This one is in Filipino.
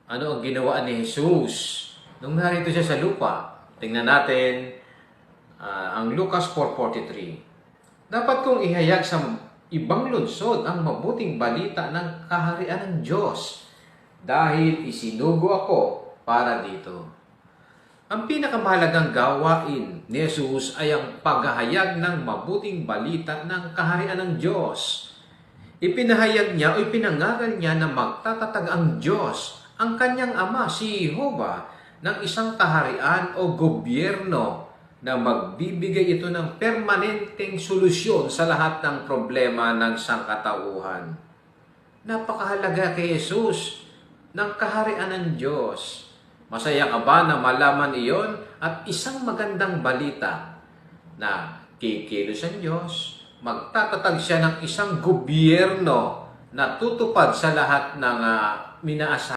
Ano ang ginawa ni Jesus nung narito siya sa lupa? Tingnan natin ang Lucas 4:43. Dapat kong ihayag sa ibang lungsod ang mabuting balita ng kaharian ng Diyos dahil isinugo ako para dito. Ang pinakamahalagang gawain ni Jesus ay ang paghahayag ng mabuting balita ng kaharian ng Diyos. Ipinahayag niya o ipinangaral niya na magtatatag ang Diyos, ang kanyang ama, si Jehovah, ng isang kaharian o gobyerno na magbibigay ito ng permanenteng solusyon sa lahat ng problema ng sangkatauhan. Napakahalaga kay Jesus ng kaharian ng Diyos. Masaya ka ba na malaman iyon? At isang magandang balita na kikilos ang Diyos, magtatatag siya ng isang gobyerno na tutupad sa lahat ng minaasahan